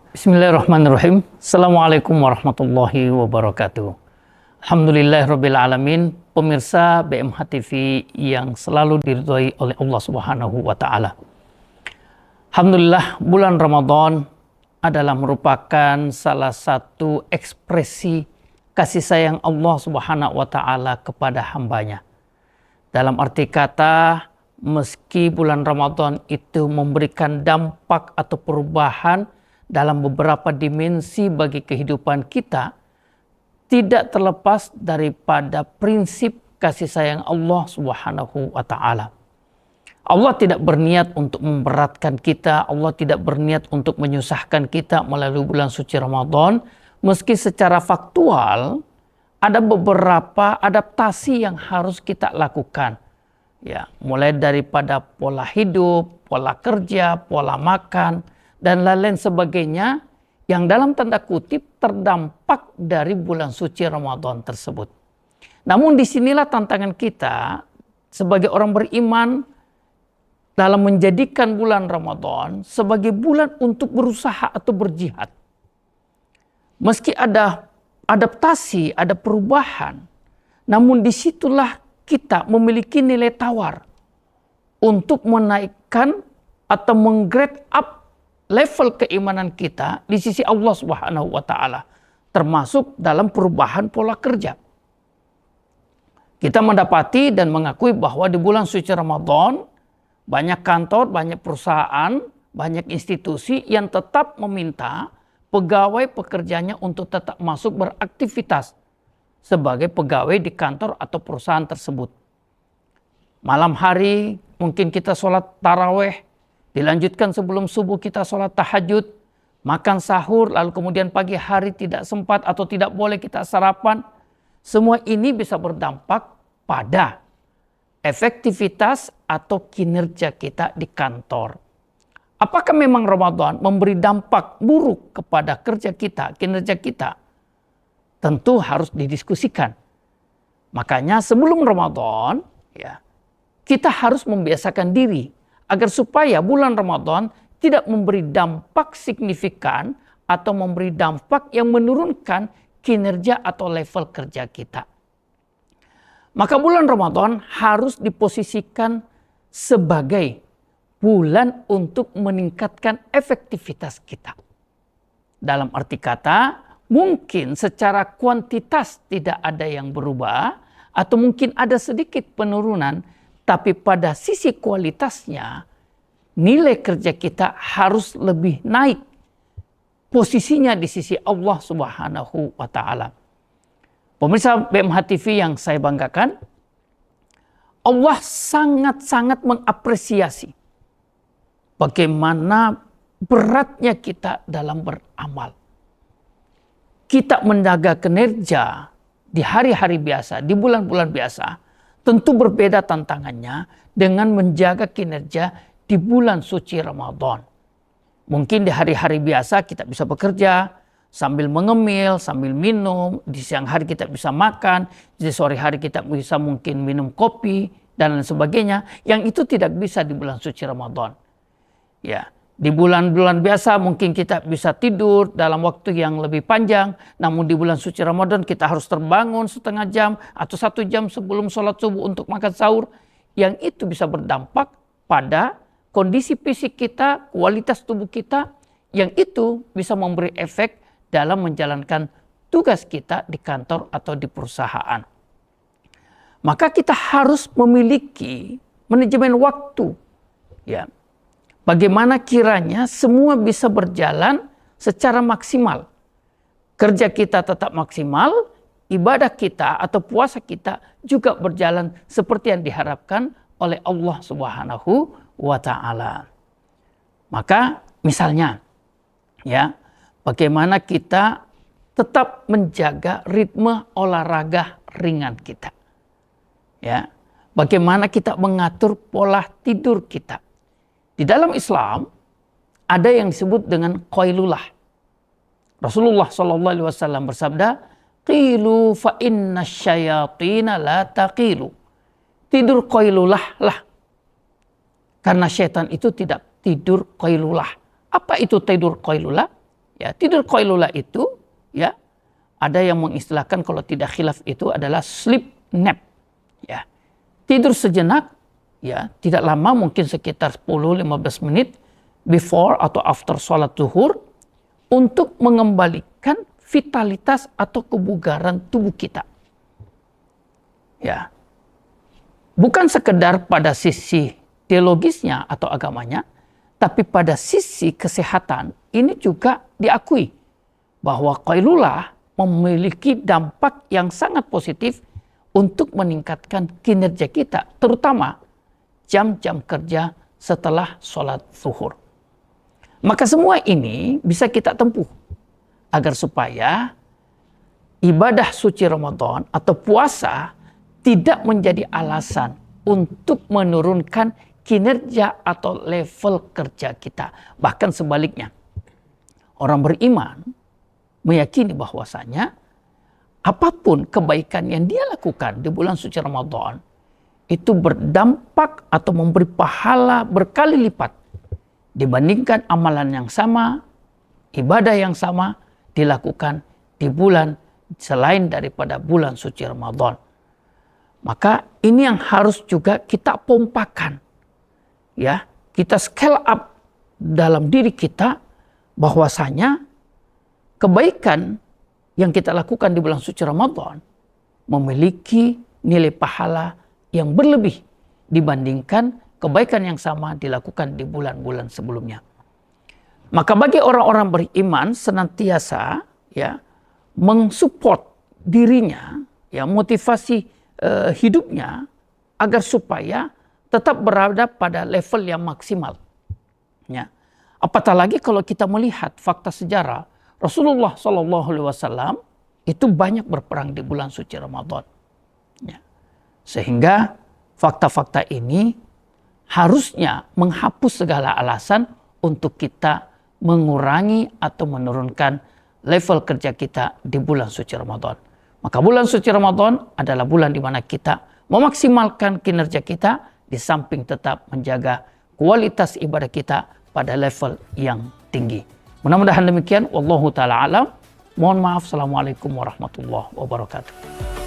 Bismillahirrahmanirrahim. Assalamualaikum warahmatullahi wabarakatuh. Alhamdulillahirabbil alamin. Pemirsa BMH TV yang selalu diridhoi oleh Allah Subhanahu wa taala. Alhamdulillah, bulan Ramadan adalah merupakan salah satu ekspresi kasih sayang Allah Subhanahu wa taala kepada hambanya. Dalam arti kata, meski bulan Ramadan itu memberikan dampak atau perubahan dalam beberapa dimensi bagi kehidupan kita, tidak terlepas daripada prinsip kasih sayang Allah Subhanahu wa taala. Allah tidak berniat untuk memberatkan kita, Allah tidak berniat untuk menyusahkan kita melalui bulan suci Ramadan, meski secara faktual ada beberapa adaptasi yang harus kita lakukan. Ya, mulai daripada pola hidup, pola kerja, pola makan, dan lain-lain sebagainya yang dalam tanda kutip terdampak dari bulan suci Ramadan tersebut. Namun disinilah tantangan kita sebagai orang beriman dalam menjadikan bulan Ramadan sebagai bulan untuk berusaha atau berjihad. Meski ada adaptasi, ada perubahan, namun disitulah kita memiliki nilai tawar untuk menaikkan atau menggrade up level keimanan kita di sisi Allah Subhanahu wa taala, termasuk dalam perubahan pola kerja. Kita mendapati dan mengakui bahwa di bulan suci Ramadan banyak kantor, banyak perusahaan, banyak institusi yang tetap meminta pegawai pekerjanya untuk tetap masuk beraktivitas sebagai pegawai di kantor atau perusahaan tersebut. Malam hari mungkin kita sholat taraweh, dilanjutkan sebelum subuh kita sholat tahajud, makan sahur, lalu kemudian pagi hari tidak sempat atau tidak boleh kita sarapan. Semua ini bisa berdampak pada efektivitas atau kinerja kita di kantor. Apakah memang Ramadan memberi dampak buruk kepada kerja kita, kinerja kita? Tentu harus didiskusikan. Makanya sebelum Ramadan, ya, kita harus membiasakan diri agar supaya bulan Ramadan tidak memberi dampak signifikan atau memberi dampak yang menurunkan kinerja atau level kerja kita. Maka bulan Ramadan harus diposisikan sebagai bulan untuk meningkatkan efektivitas kita. Dalam arti kata, mungkin secara kuantitas tidak ada yang berubah atau mungkin ada sedikit penurunan, tapi pada sisi kualitasnya, nilai kerja kita harus lebih naik posisinya di sisi Allah Subhanahu wa taala. Pemirsa BMH TV yang saya banggakan, Allah sangat-sangat mengapresiasi bagaimana beratnya kita dalam beramal. Kita menjaga kinerja di hari-hari biasa, di bulan-bulan biasa, tentu berbeda tantangannya dengan menjaga kinerja di bulan suci Ramadan. Mungkin di hari-hari biasa kita bisa bekerja sambil mengemil, sambil minum. Di siang hari kita bisa makan. Di sore hari kita bisa mungkin minum kopi dan lain sebagainya. Yang itu tidak bisa di bulan suci Ramadan. Ya, di bulan-bulan biasa mungkin kita bisa tidur dalam waktu yang lebih panjang. Namun di bulan suci Ramadan kita harus terbangun setengah jam atau 1 jam sebelum sholat subuh untuk makan sahur. Yang itu bisa berdampak pada kondisi fisik kita, kualitas tubuh kita. Yang itu bisa memberi efek dalam menjalankan tugas kita di kantor atau di perusahaan. Maka kita harus memiliki manajemen waktu. Ya. Bagaimana kiranya semua bisa berjalan secara maksimal. Kerja kita tetap maksimal, ibadah kita atau puasa kita juga berjalan seperti yang diharapkan oleh Allah Subhanahu wa taala. Maka misalnya, ya, bagaimana kita tetap menjaga ritme olahraga ringan kita. Ya, bagaimana kita mengatur pola tidur kita. Di dalam Islam ada yang disebut dengan qailulah. Rasulullah SAW bersabda, "Qilu fa inna syayatina la taqilu." Tidur qailulah lah. Karena syaitan itu tidak tidur qailulah. Apa itu tidur qailulah? Ya, tidur qailulah itu ya ada yang mengistilahkan kalau tidak khilaf itu adalah sleep nap. Ya. Tidur sejenak ya, tidak lama mungkin sekitar 10-15 menit before atau after sholat zuhur untuk mengembalikan vitalitas atau kebugaran tubuh kita. Ya. Bukan sekedar pada sisi teologisnya atau agamanya, tapi pada sisi kesehatan ini juga diakui bahwa qailulah memiliki dampak yang sangat positif untuk meningkatkan kinerja kita, terutama jam-jam kerja setelah sholat zuhur. Maka semua ini bisa kita tempuh agar supaya ibadah suci Ramadan atau puasa tidak menjadi alasan untuk menurunkan kinerja atau level kerja kita. Bahkan sebaliknya, orang beriman meyakini bahwasanya apapun kebaikan yang dia lakukan di bulan suci Ramadan itu berdampak atau memberi pahala berkali lipat dibandingkan amalan yang sama, ibadah yang sama dilakukan di bulan selain daripada bulan suci Ramadan. Maka ini yang harus juga kita pompakan. Ya, kita scale up dalam diri kita bahwasanya kebaikan yang kita lakukan di bulan suci Ramadan memiliki nilai pahala yang berlebih dibandingkan kebaikan yang sama dilakukan di bulan-bulan sebelumnya. Maka bagi orang-orang beriman senantiasa ya mensupport dirinya, ya motivasi hidupnya agar supaya tetap berada pada level yang maksimal. Ya. Apatah lagi kalau kita melihat fakta sejarah Rasulullah SAW itu banyak berperang di bulan suci Ramadan. Ya. Sehingga fakta-fakta ini harusnya menghapus segala alasan untuk kita mengurangi atau menurunkan level kerja kita di bulan suci Ramadan. Maka bulan suci Ramadan adalah bulan di mana kita memaksimalkan kinerja kita di samping tetap menjaga kualitas ibadah kita pada level yang tinggi. Mudah-mudahan demikian. Wallahu ta'ala alam. Mohon maaf. Assalamualaikum warahmatullahi wabarakatuh.